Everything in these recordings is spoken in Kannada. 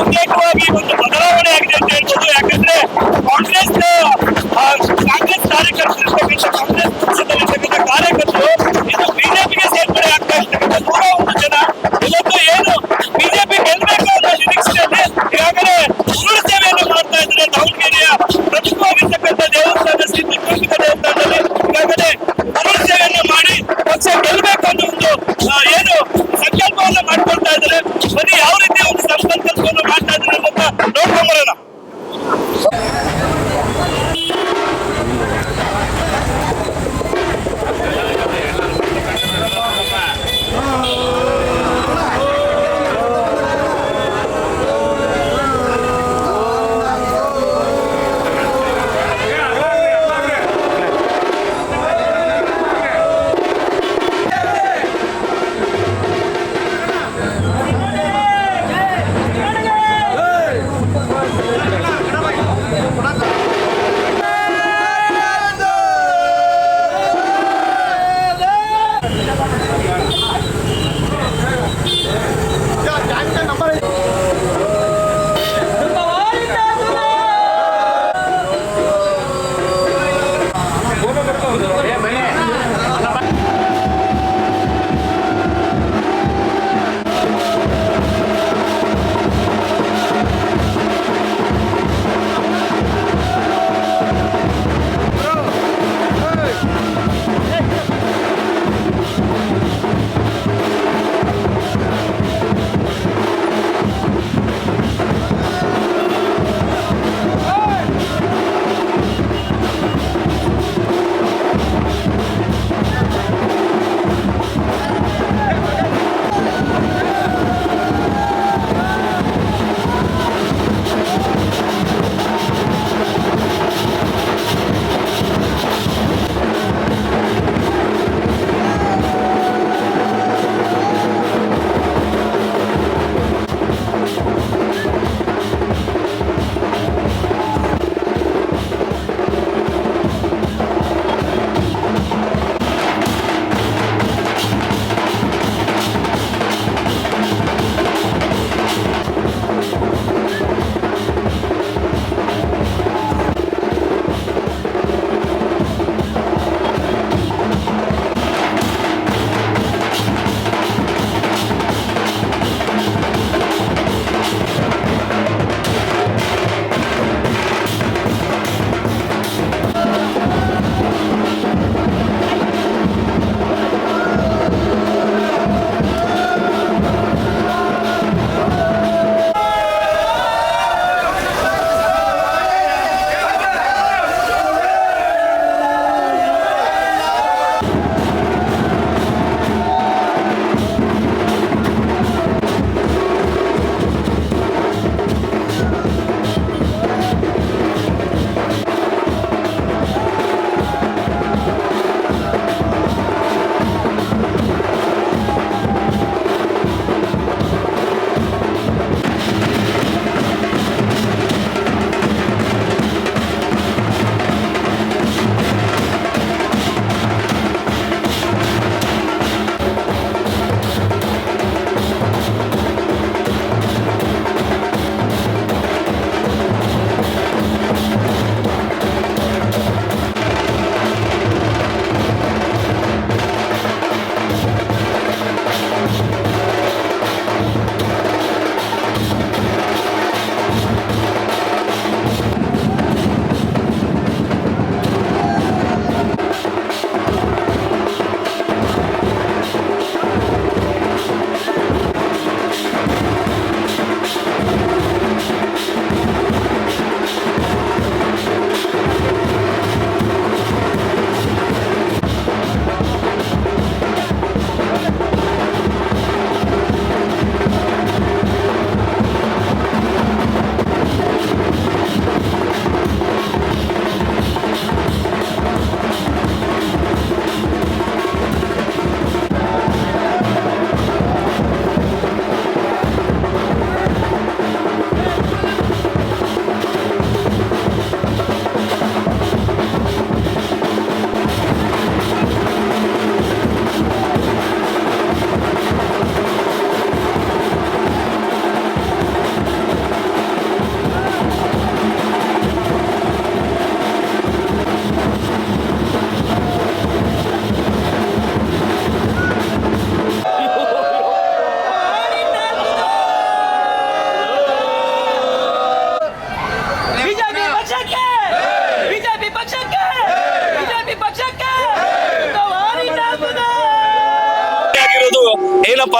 ಬಹುತೇಕವಾಗಿ ಒಂದು ಬದಲಾವಣೆ ಆಗಿದೆ ಅಂತ ಹೇಳ್ಬೋದು. ಯಾಕಂದ್ರೆ ಕಾಂಗ್ರೆಸ್ ಕಾರ್ಯಕರ್ತರಿರ್ತಕ್ಕಂಥ ಕಾಂಗ್ರೆಸ್ ಪಕ್ಷದಲ್ಲಿರ್ತಕ್ಕಂಥ ಕಾರ್ಯಕರ್ತರು ಇದು ಬಿಜೆಪಿಗೆ ಸೇರ್ಪಡೆ ಆಗ್ತಾ ಇರ್ತಕ್ಕಂಥ 101 ಜನ ಇವತ್ತು ಏನು ಬಿಜೆಪಿ ಗೆಲ್ಬೇಕು ಅನ್ನೋ ನಿರೀಕ್ಷೆಯಲ್ಲಿ ಈಗಾಗಲೇ ಉರುಳು ಸೇವೆಯನ್ನು ಮಾಡ್ತಾ ಇದ್ದಾರೆ. ದಾವಣಗೆರೆಯ ಪ್ರಮುಖವಾಗಿರ್ತಕ್ಕಂಥ ದೇವಸ್ಥಾನ ಶ್ರೀ ದುರ್ಗಾಂಬಿಕಾ ದೇವಸ್ಥಾನದಲ್ಲಿ ಈಗಾಗಲೇ ಉರುಳು ಸೇವೆಯನ್ನು ಮಾಡಿ ಪಕ್ಷ ಗೆಲ್ಬೇಕು ಅನ್ನೋ ಒಂದು ಏನು ಸಂಕಲ್ಪವನ್ನು ಮಾಡ್ಕೊಳ್ತಾ ಇದ್ದಾರೆ. ಬನ್ನಿ ಯಾವ ರೀತಿ ಒಂದು ಸಂಕಲ್ಪವನ್ನು ಮಾಡ್ತಾ ಇದ್ದಾರೆ ಅಂತ ನೋಡ್ಕೊಂಬರೋಣ.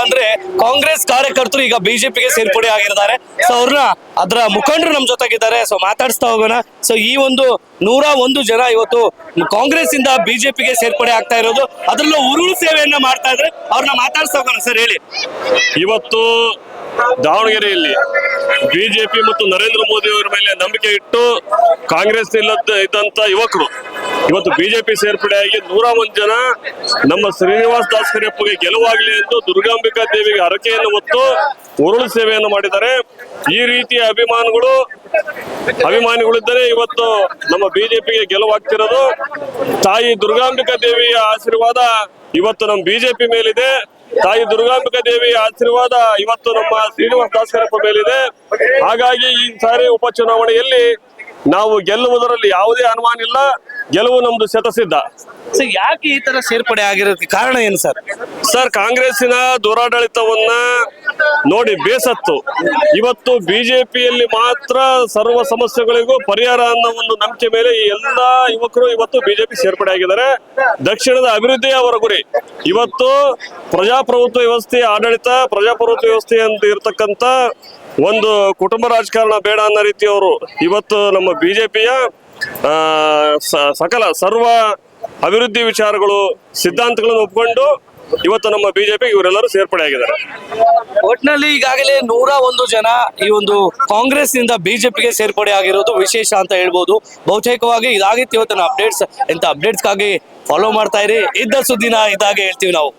ಅಂದ್ರೆ ಕಾಂಗ್ರೆಸ್ ಕಾರ್ಯಕರ್ತರು ಈಗ ಬಿಜೆಪಿಗೆ ಸೇರ್ಪಡೆ ಆಗಿದ್ದಾರೆ. ಸೊ ಅವ್ರನ್ನ ಅದರ ಮುಖಂಡರು ನಮ್ ಜೊತೆಗಿದ್ದಾರೆ. ಸೊ ಮಾತಾಡಿಸ್ತಾ ಹೋಗೋಣ. ಸೊ ಈ ಒಂದು 101 ಜನ ಇವತ್ತು ಕಾಂಗ್ರೆಸ್ ಇಂದ ಬಿಜೆಪಿಗೆ ಸೇರ್ಪಡೆ ಆಗ್ತಾ ಇರೋದು, ಅದರಲ್ಲೂ ಉರುಳು ಸೇವೆಯನ್ನ ಮಾಡ್ತಾ ಇದ್ರೆ ಅವ್ರನ್ನ ಮಾತಾಡಿಸ್ತಾ ಹೋಗೋಣ. ಸರ್ ಹೇಳಿ. ಇವತ್ತು ದಾವಣಗೆರೆಯಲ್ಲಿ ಬಿಜೆಪಿ ಮತ್ತು ನರೇಂದ್ರ ಮೋದಿ ಅವರ ಮೇಲೆ ನಂಬಿಕೆ ಇಟ್ಟು ಕಾಂಗ್ರೆಸ್ ಇದ್ದಂತ ಯುವಕರು ಇವತ್ತು ಬಿಜೆಪಿ ಸೇರ್ಪಡೆಯಾಗಿ 101 ಜನ ನಮ್ಮ ಶ್ರೀನಿವಾಸ್ ದಾಸ್ ಕರಿಯಪ್ಪಗೆ ಗೆಲುವಾಗಲಿ ಎಂದು ದುರ್ಗಾಂಬಿಕಾ ದೇವಿಗೆ ಹರಕೆಯನ್ನು ಹೊತ್ತು ಉರುಳು ಸೇವೆಯನ್ನು ಮಾಡಿದ್ದಾರೆ. ಈ ರೀತಿಯ ಅಭಿಮಾನಿಗಳಿದ್ದರೆ ಇವತ್ತು ನಮ್ಮ ಬಿಜೆಪಿಗೆ ಗೆಲುವಾಗ್ತಿರೋದು. ತಾಯಿ ದುರ್ಗಾಂಬಿಕಾ ದೇವಿಯ ಆಶೀರ್ವಾದ ಇವತ್ತು ನಮ್ಮ ಬಿಜೆಪಿ ಮೇಲಿದೆ. ತಾಯಿ ದುರ್ಗಾಂಬಿಕಾ ದೇವಿಯ ಆಶೀರ್ವಾದ ಇವತ್ತು ನಮ್ಮ ಶ್ರೀನಿವಾಸ್ ದಾಸ್ ಕರಿಯಪ್ಪ ಮೇಲಿದೆ. ಹಾಗಾಗಿ ಈ ಸಾರಿ ಉಪಚುನಾವಣೆಯಲ್ಲಿ ನಾವು ಗೆಲ್ಲುವುದರಲ್ಲಿ ಯಾವುದೇ ಅನುಮಾನ ಇಲ್ಲ. ಗೆಲುವು ನಮ್ದು ಶತಸಿದ್ಧ. ಸೊ ಯಾಕೆ ಈ ತರ ಸೇರ್ಪಡೆ ಆಗಿರೋದಕ್ಕೆ ಕಾರಣ ಏನು ಸರ್? ಸರ್, ಕಾಂಗ್ರೆಸ್ಸಿನ ದುರಾಡಳಿತವನ್ನ ನೋಡಿ ಬೇಸತ್ತು ಇವತ್ತು ಬಿಜೆಪಿಯಲ್ಲಿ ಮಾತ್ರ ಸರ್ವ ಸಮಸ್ಯೆಗಳಿಗೂ ಪರಿಹಾರ ಅನ್ನೋ ಒಂದು ನಂಬಿಕೆ ಮೇಲೆ ಈ ಎಲ್ಲಾ ಯುವಕರು ಇವತ್ತು ಬಿಜೆಪಿ ಸೇರ್ಪಡೆ ಆಗಿದ್ದಾರೆ. ದಕ್ಷಿಣದ ಅಭಿವೃದ್ಧಿ ಅವರ ಗುರಿ. ಇವತ್ತು ಪ್ರಜಾಪ್ರಭುತ್ವ ವ್ಯವಸ್ಥೆ ಆಡಳಿತ, ಪ್ರಜಾಪ್ರಭುತ್ವ ವ್ಯವಸ್ಥೆ ಅಂತ ಇರತಕ್ಕಂತ ಒಂದು ಕುಟುಂಬ ರಾಜಕಾರಣ ಬೇಡ ಅನ್ನೋ ರೀತಿಯವರು ಇವತ್ತು ನಮ್ಮ ಬಿಜೆಪಿಯ ಸರ್ವ ಅಭಿವೃದ್ಧಿ ವಿಚಾರಗಳು ಸಿದ್ಧಾಂತಗಳನ್ನು ಒಪ್ಪಿಕೊಂಡು ಇವತ್ತು ನಮ್ಮ ಬಿಜೆಪಿ ಇವರೆಲ್ಲರೂ ಸೇರ್ಪಡೆ ಆಗಿದ್ದಾರೆ. ಒಟ್ನಲ್ಲಿ ಈಗಾಗಲೇ 101 ಜನ ಈ ಒಂದು ಕಾಂಗ್ರೆಸ್ ನಿಂದ ಬಿಜೆಪಿಗೆ ಸೇರ್ಪಡೆ ಆಗಿರೋದು ವಿಶೇಷ ಅಂತ ಹೇಳ್ಬೋದು. ಬಹುತೇಕವಾಗಿ ಇದಾಗಿತ್ತು ಇವತ್ತಿನ ಅಪ್ಡೇಟ್ಸ್. ಇಂಥ ಅಪ್ಡೇಟ್ಸ್ಗಾಗಿ ಫಾಲೋ ಮಾಡ್ತಾ ಇರಿ. ಇದ್ದ ಸುದ್ದಿನ ಇದಾಗೆ ಹೇಳ್ತೀವಿ ನಾವು.